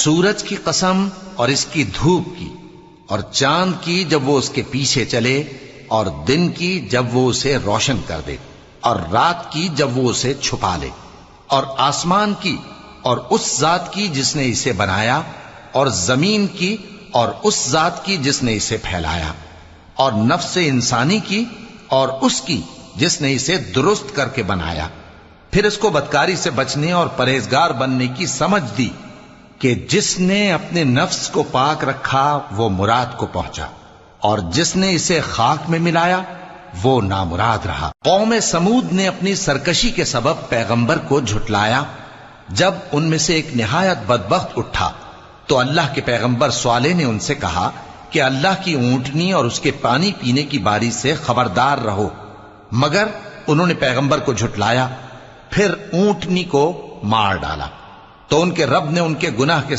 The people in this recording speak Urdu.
سورج کی قسم اور اس کی دھوپ کی، اور چاند کی جب وہ اس کے پیچھے چلے، اور دن کی جب وہ اسے روشن کر دے، اور رات کی جب وہ اسے چھپا لے، اور آسمان کی اور اس ذات کی جس نے اسے بنایا، اور زمین کی اور اس ذات کی جس نے اسے پھیلایا، اور نفس انسانی کی اور اس کی جس نے اسے درست کر کے بنایا۔ پھر اس کو بدکاری سے بچنے اور پرہیزگار بننے کی سمجھ دی کہ جس نے اپنے نفس کو پاک رکھا وہ مراد کو پہنچا، اور جس نے اسے خاک میں ملایا وہ نامراد رہا۔ قوم سمود نے اپنی سرکشی کے سبب پیغمبر کو جھٹلایا۔ جب ان میں سے ایک نہایت بدبخت اٹھا تو اللہ کے پیغمبر صالح نے ان سے کہا کہ اللہ کی اونٹنی اور اس کے پانی پینے کی باری سے خبردار رہو، مگر انہوں نے پیغمبر کو جھٹلایا، پھر اونٹنی کو مار ڈالا۔ تو ان کے رب نے ان کے گناہ کے